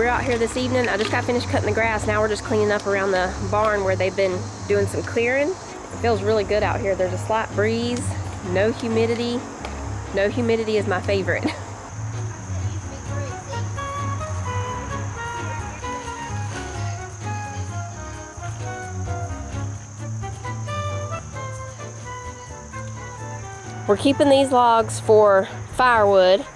We're out here this evening. I just got finished cutting the grass. Now we're just cleaning up around the barn where they've been doing some clearing. It feels really good out here. There's a slight breeze, no humidity. No humidity is my favorite. We're keeping these logs for firewood.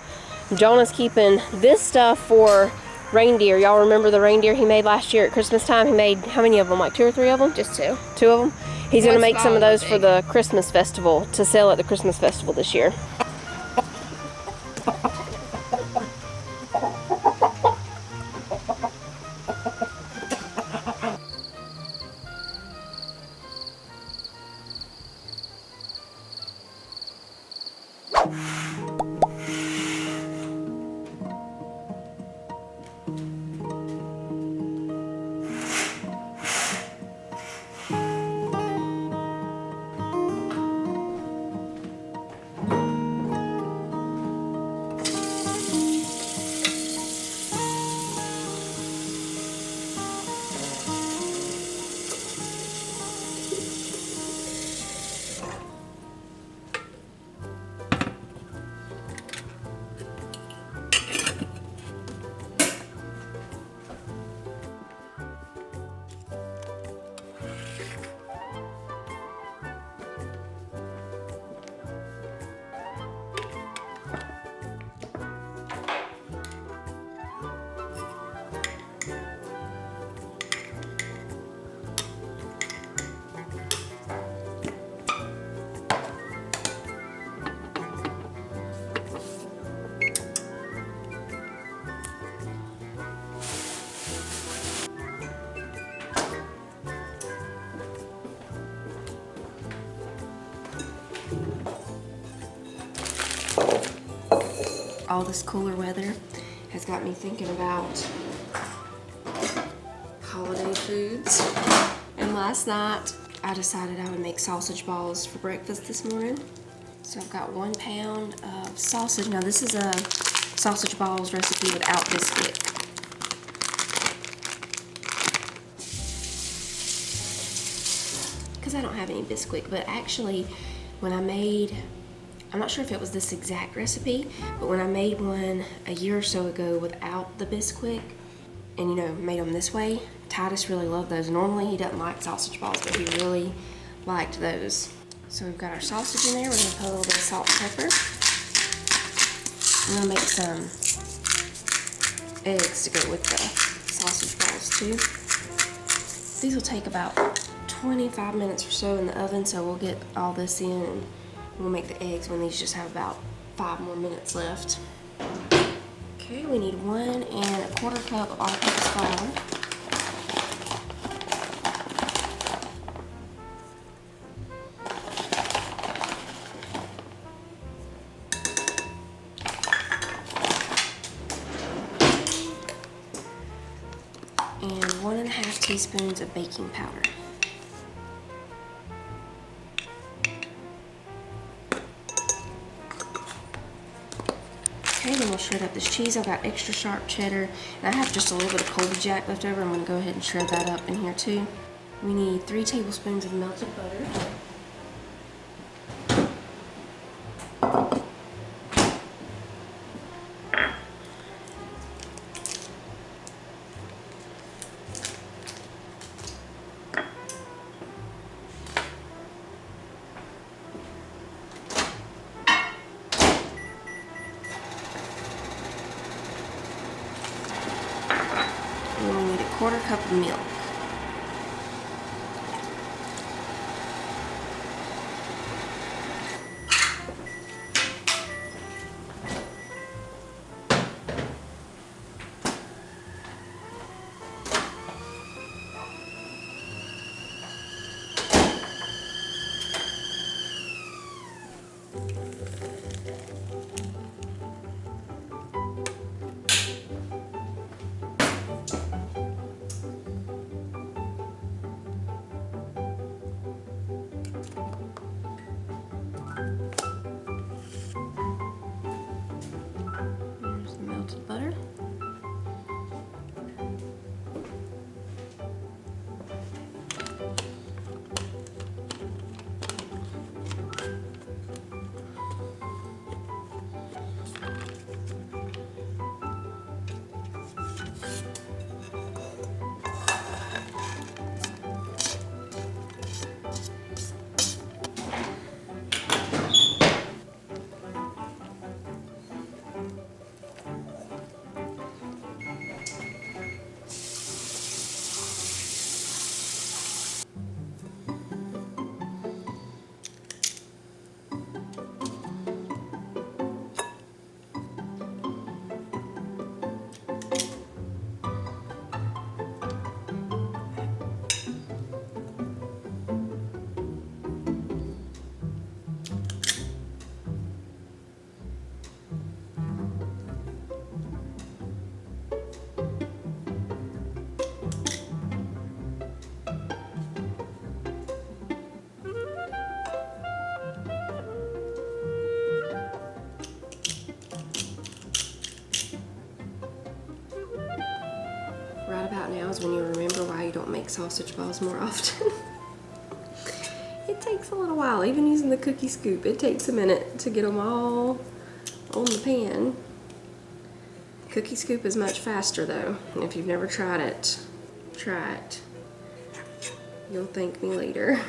Jonah's keeping this stuff for reindeer. Y'all remember the reindeer he made last year at Christmas time? He made how many of them? Like 2 or 3 of them? Just 2. 2 of them? He's going to make some of those for the Christmas festival, to sell at the Christmas festival this year. All this cooler weather has got me thinking about holiday foods. And last night I decided I would make sausage balls for breakfast this morning. So I've got 1 pound of sausage. Now this is a sausage balls recipe without Bisquick. Because I don't have any Bisquick, but actually when I made, I'm not sure if it was this exact recipe, but when I made one a year or so ago without the Bisquick, and you know, made them this way, Titus really loved those. Normally he doesn't like sausage balls, but he really liked those. So we've got our sausage in there. We're gonna put a little bit of salt and pepper. I'm gonna make some eggs to go with the sausage balls too. These will take about 25 minutes or so in the oven, so we'll get all this in and we'll make the eggs when these just have about 5 more minutes left. Okay, we need 1 1/4 cup of all-purpose flour. And 1 1/2 teaspoons of baking powder. Okay, then we'll shred up this cheese. I've got extra sharp cheddar, and I have just a little bit of Colby Jack left over. I'm going to go ahead and shred that up in here too. We need 3 tablespoons of melted butter. And we need 1/4 cup of milk. make sausage balls more often. It takes a little while, even using the cookie scoop. It takes a minute to get them all on the pan. Cookie scoop is much faster though. If you've never tried it, try it. You'll thank me later.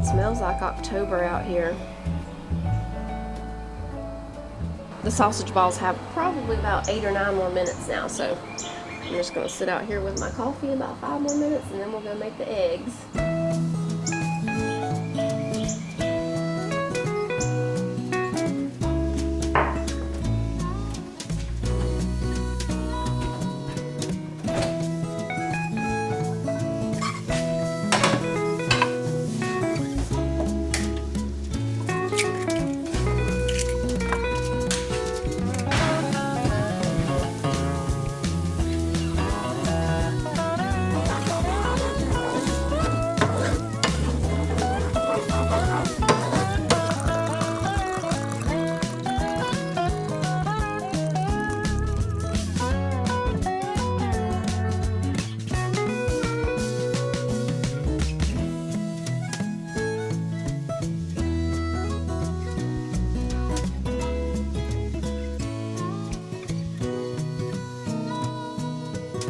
Smells like October out here. The sausage balls have probably about 8 or 9 more minutes now, so I'm just gonna sit out here with my coffee about 5 more minutes and then we'll go make the eggs.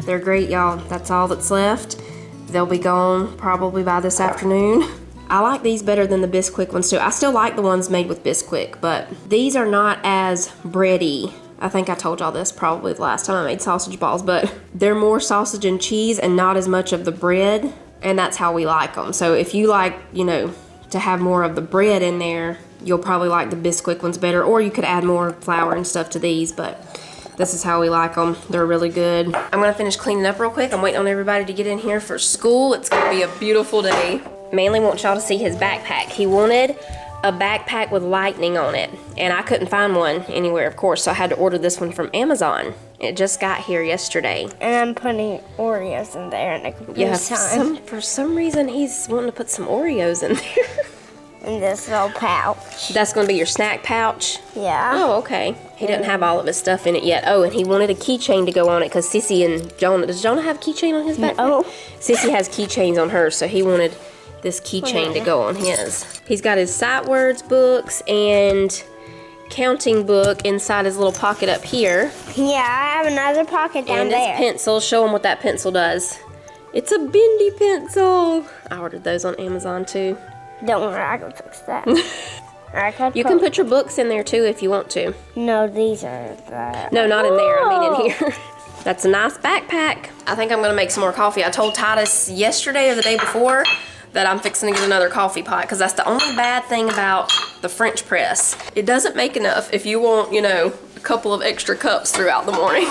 They're great, y'all. That's all that's left. They'll be gone probably by this afternoon. I like these better than the Bisquick ones too. I still like the ones made with Bisquick, but these are not as bready. I think I told y'all this probably the last time I made sausage balls, but they're more sausage and cheese and not as much of the bread, and that's how we like them. So if you like, you know, to have more of the bread in there, you'll probably like the Bisquick ones better, or you could add more flour and stuff to these, but this is how we like them. They're really good. I'm gonna finish cleaning up real quick. I'm waiting on everybody to get in here for school. It's gonna be a beautiful day. Manly wants y'all to see his backpack. He wanted a backpack with lightning on it, and I couldn't find one anywhere, of course, so I had to order this one from Amazon. It just got here yesterday. And I'm putting Oreos in there in a computer time. For some reason he's wanting to put some Oreos in there. In this little pouch. That's gonna be your snack pouch? Yeah. Oh, okay. He doesn't have all of his stuff in it yet. Oh, and he wanted a keychain to go on it because Sissy and Jonah, does Jonah have a keychain on his backpack? No. Sissy has keychains on hers, so he wanted this keychain to go on his. He's got his sight words books and counting book inside his little pocket up here. Yeah, I have another pocket down there. And his pencil. Show him what that pencil does. It's a bendy pencil. I ordered those on Amazon too. Don't worry, I can fix that. You can put your books in there too if you want to. No, these are the... No, not in there. I mean in here. That's a nice backpack. I think I'm gonna make some more coffee. I told Titus yesterday or the day before that I'm fixing to get another coffee pot because that's the only bad thing about the French press. It doesn't make enough if you want, you know, a couple of extra cups throughout the morning.